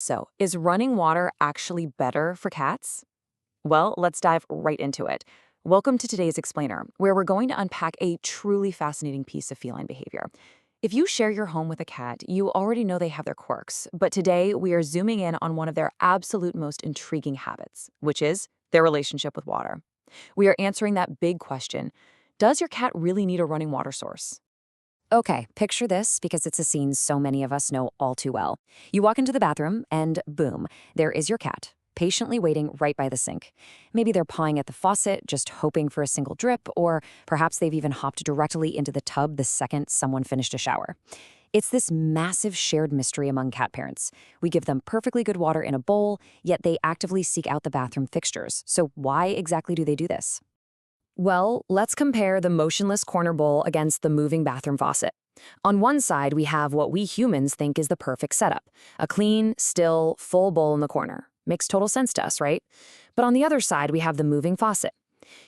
So, is running water actually better for cats? Well, let's dive right into it. Welcome to today's Explainer, where we're going to unpack a truly fascinating piece of feline behavior. If you share your home with a cat, you already know they have their quirks, but today we are zooming in on one of their absolute most intriguing habits, which is their relationship with water. We are answering that big question: does your cat really need a running water source? Okay, picture this because it's a scene so many of us know all too well. You walk into the bathroom and boom, there is your cat, patiently waiting right by the sink. Maybe they're pawing at the faucet, just hoping for a single drip, or perhaps they've even hopped directly into the tub the second someone finished a shower. It's this massive shared mystery among cat parents. We give them perfectly good water in a bowl, yet they actively seek out the bathroom fixtures. So why exactly do they do this? Well, let's compare the motionless corner bowl against the moving bathroom faucet. On one side, we have what we humans think is the perfect setup: a clean, still, full bowl in the corner. Makes total sense to us, right? But on the other side, we have the moving faucet.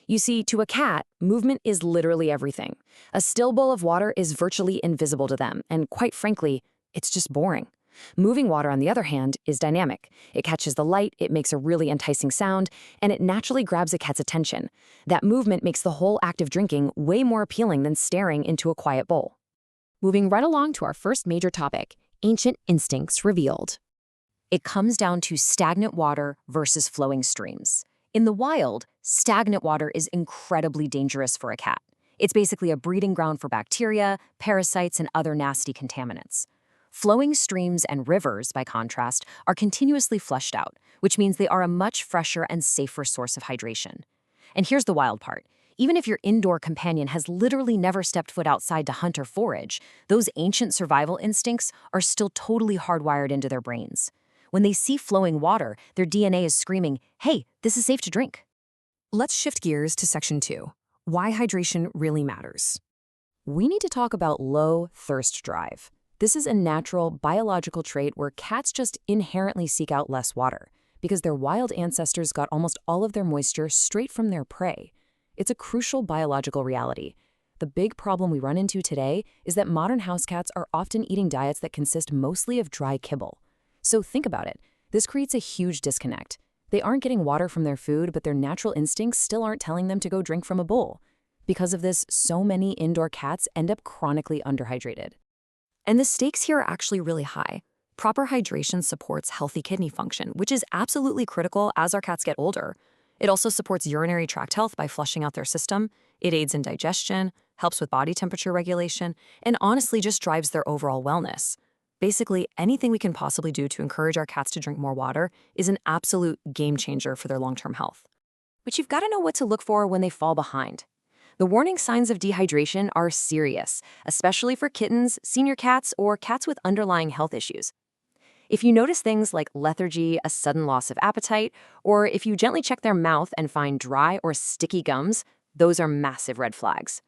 You see, to a cat, movement is literally everything. A still bowl of water is virtually invisible to them, and quite frankly, it's just boring. Moving water, on the other hand, is dynamic. It catches the light, it makes a really enticing sound, and it naturally grabs a cat's attention. That movement makes the whole act of drinking way more appealing than staring into a quiet bowl. Moving right along to our first major topic, ancient instincts revealed. It comes down to stagnant water versus flowing streams. In the wild, stagnant water is incredibly dangerous for a cat. It's basically a breeding ground for bacteria, parasites, and other nasty contaminants. Flowing streams and rivers, by contrast, are continuously flushed out, which means they are a much fresher and safer source of hydration. And here's the wild part. Even if your indoor companion has literally never stepped foot outside to hunt or forage, those ancient survival instincts are still totally hardwired into their brains. When they see flowing water, their DNA is screaming, "Hey, this is safe to drink." Let's shift gears to section 2. Why hydration really matters. We need to talk about low thirst drive. This is a natural biological trait where cats just inherently seek out less water because their wild ancestors got almost all of their moisture straight from their prey. It's a crucial biological reality. The big problem we run into today is that modern house cats are often eating diets that consist mostly of dry kibble. So think about it. This creates a huge disconnect. They aren't getting water from their food, but their natural instincts still aren't telling them to go drink from a bowl. Because of this, so many indoor cats end up chronically underhydrated. And the stakes here are actually really high. Proper hydration supports healthy kidney function, which is absolutely critical as our cats get older. It also supports urinary tract health by flushing out their system. It aids in digestion, helps with body temperature regulation, and honestly just drives their overall wellness. Basically, anything we can possibly do to encourage our cats to drink more water is an absolute game changer for their long-term health. But you've got to know what to look for when they fall behind. The warning signs of dehydration are serious, especially for kittens, senior cats, or cats with underlying health issues. If you notice things like lethargy, a sudden loss of appetite, or if you gently check their mouth and find dry or sticky gums, those are massive red flags.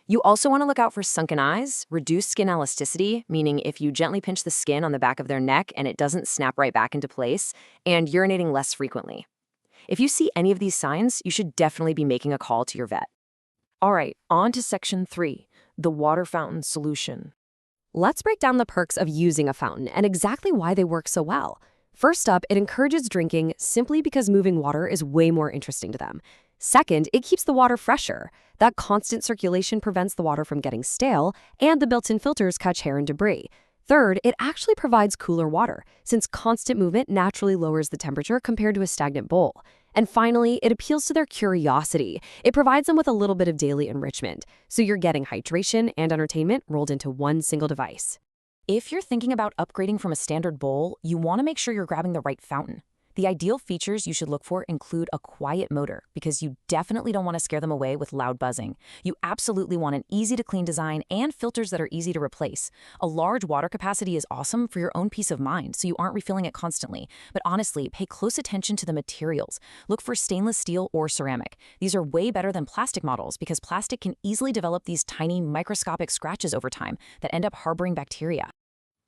You also want to look out for sunken eyes, reduced skin elasticity, meaning if you gently pinch the skin on the back of their neck and it doesn't snap right back into place, and urinating less frequently. If you see any of these signs, you should definitely be making a call to your vet. All right, on to section 3, the water fountain solution. Let's break down the perks of using a fountain and exactly why they work so well. First up, it encourages drinking simply because moving water is way more interesting to them. Second, it keeps the water fresher. That constant circulation prevents the water from getting stale, and the built-in filters catch hair and debris. Third, it actually provides cooler water, since constant movement naturally lowers the temperature compared to a stagnant bowl. And finally, it appeals to their curiosity. It provides them with a little bit of daily enrichment, so you're getting hydration and entertainment rolled into one single device. If you're thinking about upgrading from a standard bowl, you want to make sure you're grabbing the right fountain. The ideal features you should look for include a quiet motor, because you definitely don't want to scare them away with loud buzzing. You absolutely want an easy-to-clean design and filters that are easy to replace. A large water capacity is awesome for your own peace of mind, so you aren't refilling it constantly. But honestly, pay close attention to the materials. Look for stainless steel or ceramic. These are way better than plastic models because plastic can easily develop these tiny microscopic scratches over time that end up harboring bacteria.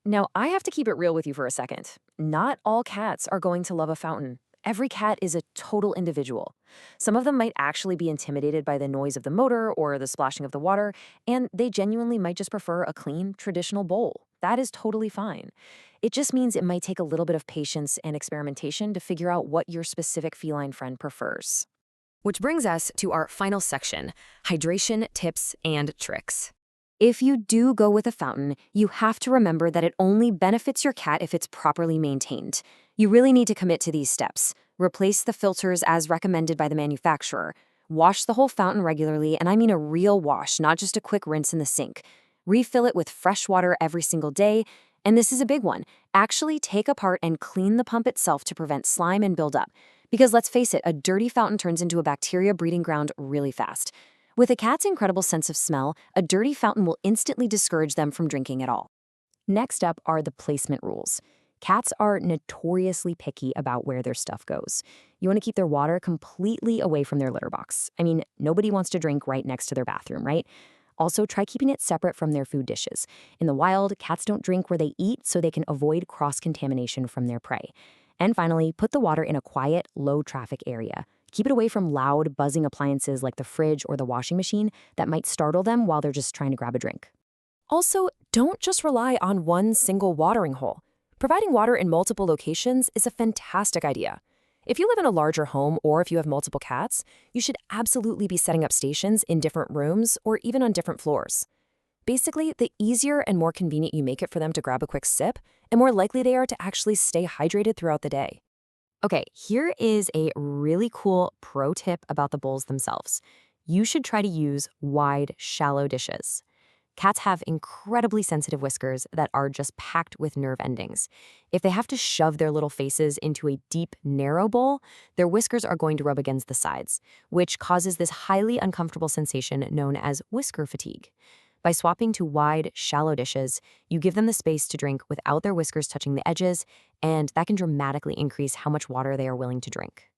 Now, I have to keep it real with you for a second. Not all cats are going to love a fountain. Every cat is a total individual. Some of them might actually be intimidated by the noise of the motor or the splashing of the water, and they genuinely might just prefer a clean, traditional bowl. That is totally fine. It just means it might take a little bit of patience and experimentation to figure out what your specific feline friend prefers. Which brings us to our final section, hydration tips and tricks. If you do go with a fountain, you have to remember that it only benefits your cat if it's properly maintained. You really need to commit to these steps. Replace the filters as recommended by the manufacturer. Wash the whole fountain regularly, and I mean a real wash, not just a quick rinse in the sink. Refill it with fresh water every single day. And this is a big one. Actually take apart and clean the pump itself to prevent slime and buildup. Because let's face it, a dirty fountain turns into a bacteria breeding ground really fast. With a cat's incredible sense of smell, a dirty fountain will instantly discourage them from drinking at all. Next up are the placement rules. Cats are notoriously picky about where their stuff goes. You want to keep their water completely away from their litter box. I mean, nobody wants to drink right next to their bathroom, right? Also, try keeping it separate from their food dishes. In the wild, cats don't drink where they eat so they can avoid cross-contamination from their prey. And finally, put the water in a quiet, low-traffic area. Keep it away from loud, buzzing appliances like the fridge or the washing machine that might startle them while they're just trying to grab a drink. Also, don't just rely on one single watering hole. Providing water in multiple locations is a fantastic idea. If you live in a larger home or if you have multiple cats, you should absolutely be setting up stations in different rooms or even on different floors. Basically, the easier and more convenient you make it for them to grab a quick sip, the more likely they are to actually stay hydrated throughout the day. Okay, here is a really cool pro tip about the bowls themselves. You should try to use wide, shallow dishes. Cats have incredibly sensitive whiskers that are just packed with nerve endings. If they have to shove their little faces into a deep, narrow bowl, their whiskers are going to rub against the sides, which causes this highly uncomfortable sensation known as whisker fatigue. By swapping to wide, shallow dishes, you give them the space to drink without their whiskers touching the edges, and that can dramatically increase how much water they are willing to drink.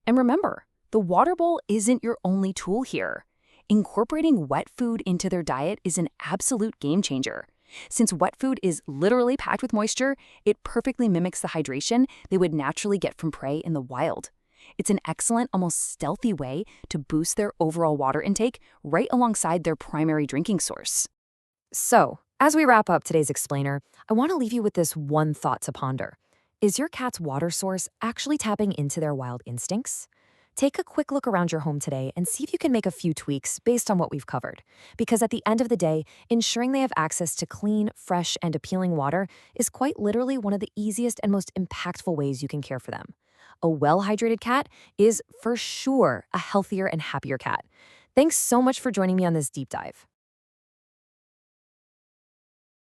And remember, the water bowl isn't your only tool here. Incorporating wet food into their diet is an absolute game changer. Since wet food is literally packed with moisture, it perfectly mimics the hydration they would naturally get from prey in the wild. It's an excellent, almost stealthy way to boost their overall water intake right alongside their primary drinking source. So, as we wrap up today's explainer, I want to leave you with this one thought to ponder. Is your cat's water source actually tapping into their wild instincts? Take a quick look around your home today and see if you can make a few tweaks based on what we've covered. Because at the end of the day, ensuring they have access to clean, fresh, and appealing water is quite literally one of the easiest and most impactful ways you can care for them. A well-hydrated cat is, for sure, a healthier and happier cat. Thanks so much for joining me on this deep dive.